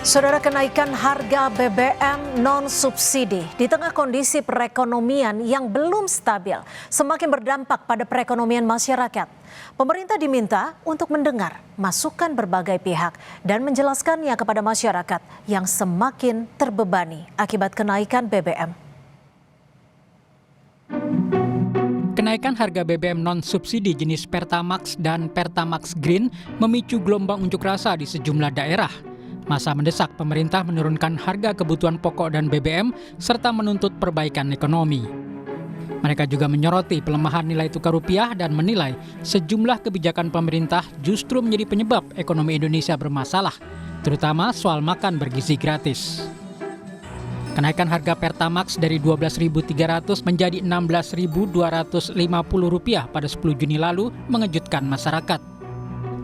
Saudara, kenaikan harga BBM non-subsidi di tengah kondisi perekonomian yang belum stabil semakin berdampak pada perekonomian masyarakat. Pemerintah diminta untuk mendengar masukan berbagai pihak dan menjelaskannya kepada masyarakat yang semakin terbebani akibat kenaikan BBM. Kenaikan harga BBM non-subsidi jenis Pertamax dan Pertamax Green memicu gelombang unjuk rasa di sejumlah daerah. Masa mendesak pemerintah menurunkan harga kebutuhan pokok dan BBM serta menuntut perbaikan ekonomi. Mereka juga menyoroti pelemahan nilai tukar rupiah dan menilai sejumlah kebijakan pemerintah justru menjadi penyebab ekonomi Indonesia bermasalah, terutama soal makan bergizi gratis. Kenaikan harga Pertamax dari Rp12.300 menjadi Rp16.250 pada 10 Juni lalu mengejutkan masyarakat.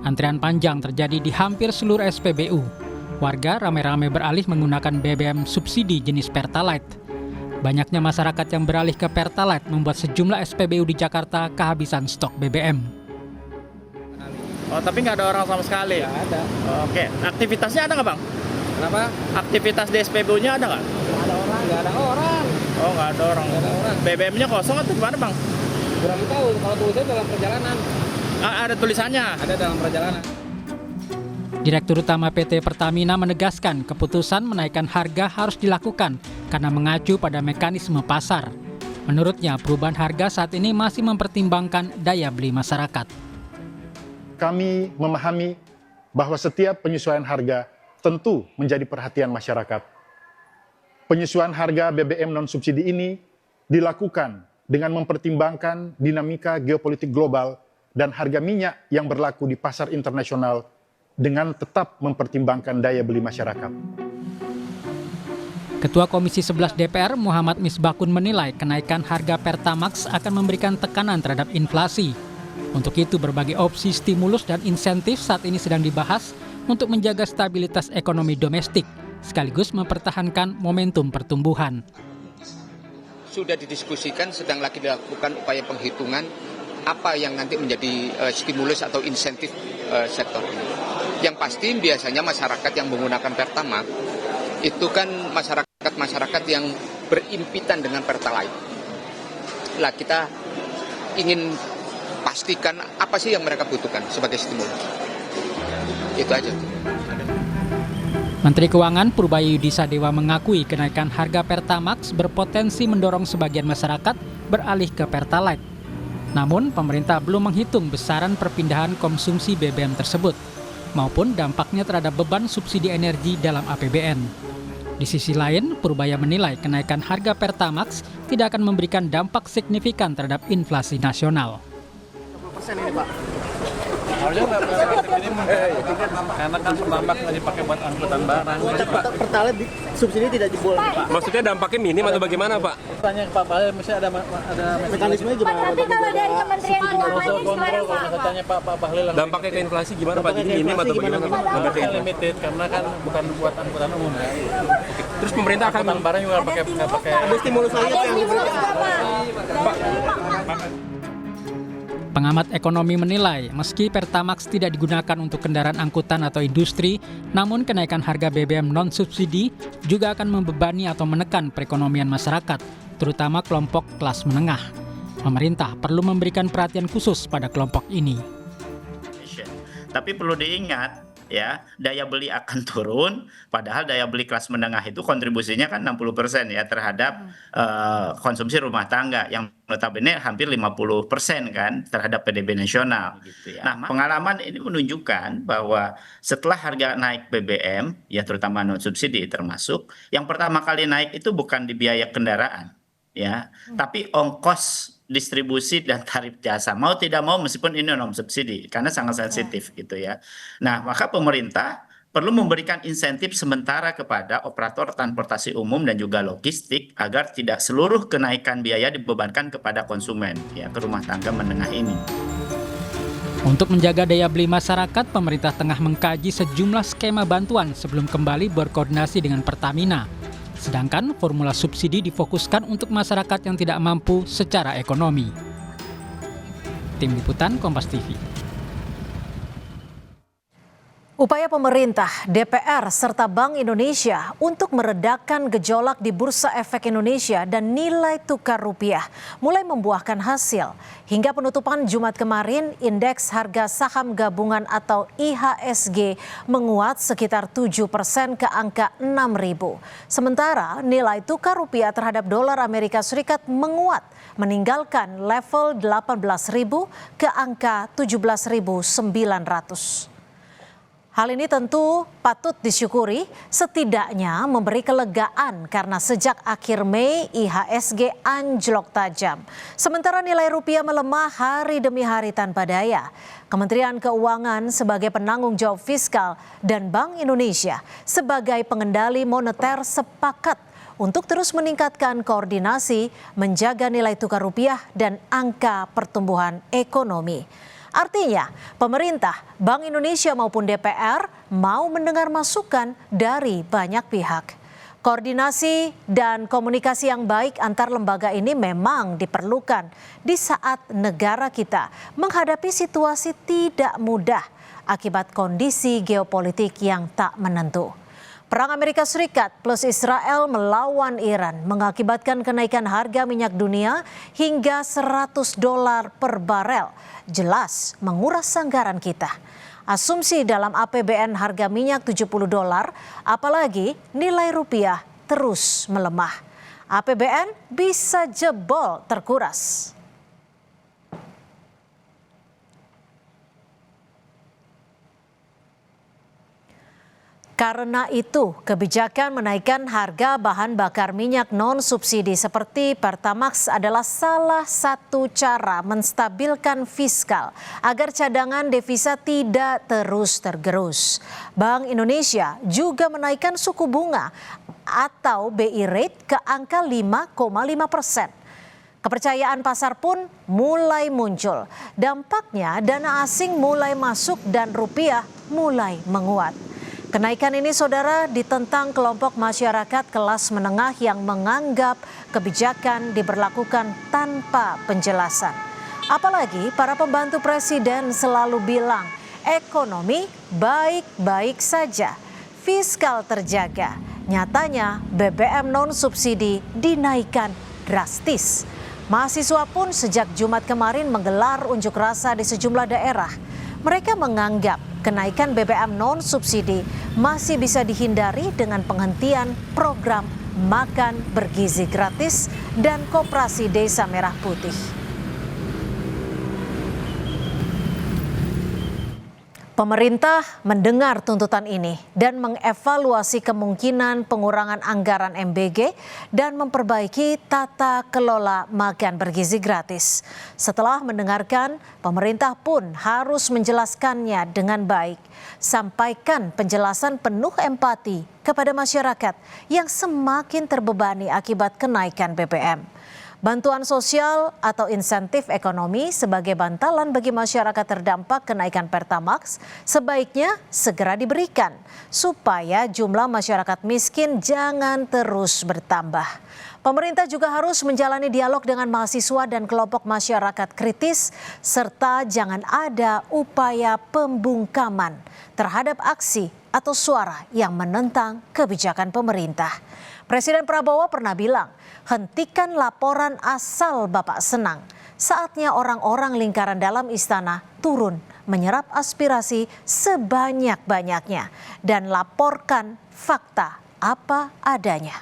Antrian panjang terjadi di hampir seluruh SPBU. Warga ramai-ramai beralih menggunakan BBM subsidi jenis Pertalite. Banyaknya masyarakat yang beralih ke Pertalite membuat sejumlah SPBU di Jakarta kehabisan stok BBM. Oh, tapi nggak ada orang sama sekali? Nggak ada. Oke, aktivitasnya ada nggak, Bang? Kenapa? Aktivitas di SPBU-nya ada nggak? Nggak ada orang. Nggak ada orang. Oh, nggak ada orang. Nggak ada orang. BBM-nya kosong atau gimana, Bang? Kurang tahu, kalau tulisnya dalam perjalanan. Ada tulisannya? Ada dalam perjalanan. Direktur Utama PT Pertamina menegaskan keputusan menaikkan harga harus dilakukan karena mengacu pada mekanisme pasar. Menurutnya, perubahan harga saat ini masih mempertimbangkan daya beli masyarakat. Kami memahami bahwa setiap penyesuaian harga tentu menjadi perhatian masyarakat. Penyesuaian harga BBM non-subsidi ini dilakukan dengan mempertimbangkan dinamika geopolitik global dan harga minyak yang berlaku di pasar internasional dengan tetap mempertimbangkan daya beli masyarakat. Ketua Komisi 11 DPR Muhammad Misbakun menilai kenaikan harga Pertamax akan memberikan tekanan terhadap inflasi. Untuk itu berbagai opsi stimulus dan insentif saat ini sedang dibahas untuk menjaga stabilitas ekonomi domestik, sekaligus mempertahankan momentum pertumbuhan. Sudah didiskusikan, sedang lagi dilakukan upaya penghitungan apa yang nanti menjadi stimulus atau insentif sektor ini. Yang pasti biasanya masyarakat yang menggunakan Pertamax itu kan masyarakat yang berimpitan dengan Pertalite. Lah kita ingin pastikan apa sih yang mereka butuhkan sebagai stimulus. Itu aja. Menteri Keuangan Purbaya Yudisadewa mengakui kenaikan harga Pertamax berpotensi mendorong sebagian masyarakat beralih ke Pertalite. Namun, pemerintah belum menghitung besaran perpindahan konsumsi BBM tersebut, maupun dampaknya terhadap beban subsidi energi dalam APBN. Di sisi lain, Purbaya menilai kenaikan harga Pertamax tidak akan memberikan dampak signifikan terhadap inflasi nasional. 10% ini, Pak. Harusnya nggak ini karena kan Pertamax nggak dipakai buat angkutan barang. Pertalite subsidi tidak diboleh, Pak. Maksudnya dampaknya minim atau bagaimana, Pak? Tanya ke Pak Bahlil, mesti ada Mekanismenya gimana? Tapi kalau dari Kementerian Keuangan kontrol, kalau tanya Pak Bahlil. Dampaknya ke inflasi gimana, Pak? Jadi minim atau bagaimana? Dampaknya limited karena kan bukan buat angkutan umum. Terus pemerintah akan Angkutan barang juga pakai. ada stimulus lagi ada yang stimulus Bapak. Pengamat ekonomi menilai, meski Pertamax tidak digunakan untuk kendaraan angkutan atau industri, namun kenaikan harga BBM non-subsidi juga akan membebani atau menekan perekonomian masyarakat, terutama kelompok kelas menengah. Pemerintah perlu memberikan perhatian khusus pada kelompok ini. Tapi perlu diingat, ya, daya beli akan turun, padahal daya beli kelas menengah itu kontribusinya kan 60% ya terhadap konsumsi rumah tangga yang notabene hampir 50% kan terhadap PDB nasional. Gitu ya. Nah, pengalaman ini menunjukkan bahwa setelah harga naik BBM, ya terutama non subsidi termasuk, yang pertama kali naik itu bukan di biaya kendaraan, ya, tapi ongkos distribusi dan tarif jasa, mau tidak mau meskipun ini non subsidi karena sangat sensitif gitu ya. Nah, maka pemerintah perlu memberikan insentif sementara kepada operator transportasi umum dan juga logistik agar tidak seluruh kenaikan biaya dibebankan kepada konsumen, ya, ke rumah tangga menengah ini. Untuk menjaga daya beli masyarakat, pemerintah tengah mengkaji sejumlah skema bantuan sebelum kembali berkoordinasi dengan Pertamina. Sedangkan formula subsidi difokuskan untuk masyarakat yang tidak mampu secara ekonomi. Tim Liputan Kompas TV. Upaya pemerintah, DPR, serta Bank Indonesia untuk meredakan gejolak di Bursa Efek Indonesia dan nilai tukar rupiah mulai membuahkan hasil. Hingga penutupan Jumat kemarin, indeks harga saham gabungan atau IHSG menguat sekitar 7% ke angka 6.000. Sementara nilai tukar rupiah terhadap dolar Amerika Serikat menguat, meninggalkan level 18.000 ke angka 17.900. Hal ini tentu patut disyukuri, setidaknya memberi kelegaan karena sejak akhir Mei IHSG anjlok tajam. Sementara nilai rupiah melemah hari demi hari tanpa daya. Kementerian Keuangan sebagai penanggung jawab fiskal dan Bank Indonesia sebagai pengendali moneter sepakat untuk terus meningkatkan koordinasi, menjaga nilai tukar rupiah dan angka pertumbuhan ekonomi. Artinya, pemerintah, Bank Indonesia maupun DPR mau mendengar masukan dari banyak pihak. Koordinasi dan komunikasi yang baik antar lembaga ini memang diperlukan di saat negara kita menghadapi situasi tidak mudah akibat kondisi geopolitik yang tak menentu. Perang Amerika Serikat plus Israel melawan Iran mengakibatkan kenaikan harga minyak dunia hingga $100 per barel. Jelas menguras anggaran kita. Asumsi dalam APBN harga minyak $70, apalagi nilai rupiah terus melemah. APBN bisa jebol terkuras. Karena itu, kebijakan menaikkan harga bahan bakar minyak non-subsidi seperti Pertamax adalah salah satu cara menstabilkan fiskal agar cadangan devisa tidak terus tergerus. Bank Indonesia juga menaikkan suku bunga atau BI rate ke angka 5,5%. Kepercayaan pasar pun mulai muncul. Dampaknya dana asing mulai masuk dan rupiah mulai menguat. Kenaikan ini, saudara, ditentang kelompok masyarakat kelas menengah yang menganggap kebijakan diberlakukan tanpa penjelasan. Apalagi para pembantu presiden selalu bilang ekonomi baik-baik saja, fiskal terjaga. Nyatanya BBM non-subsidi dinaikkan drastis. Mahasiswa pun sejak Jumat kemarin menggelar unjuk rasa di sejumlah daerah. Mereka menganggap kenaikan BBM non-subsidi masih bisa dihindari dengan penghentian program makan bergizi gratis dan Koperasi Desa Merah Putih. Pemerintah mendengar tuntutan ini dan mengevaluasi kemungkinan pengurangan anggaran MBG dan memperbaiki tata kelola makan bergizi gratis. Setelah mendengarkan, pemerintah pun harus menjelaskannya dengan baik. Sampaikan penjelasan penuh empati kepada masyarakat yang semakin terbebani akibat kenaikan BBM. Bantuan sosial atau insentif ekonomi sebagai bantalan bagi masyarakat terdampak kenaikan Pertamax sebaiknya segera diberikan supaya jumlah masyarakat miskin jangan terus bertambah. Pemerintah juga harus menjalani dialog dengan mahasiswa dan kelompok masyarakat kritis serta jangan ada upaya pembungkaman terhadap aksi atau suara yang menentang kebijakan pemerintah. Presiden Prabowo pernah bilang, hentikan laporan asal Bapak senang. Saatnya orang-orang lingkaran dalam istana turun menyerap aspirasi sebanyak-banyaknya dan laporkan fakta apa adanya.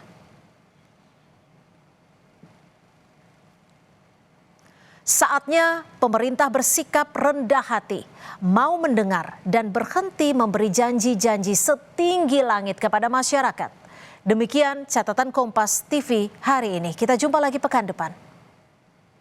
Saatnya pemerintah bersikap rendah hati, mau mendengar dan berhenti memberi janji-janji setinggi langit kepada masyarakat. Demikian catatan Kompas TV hari ini. Kita jumpa lagi pekan depan.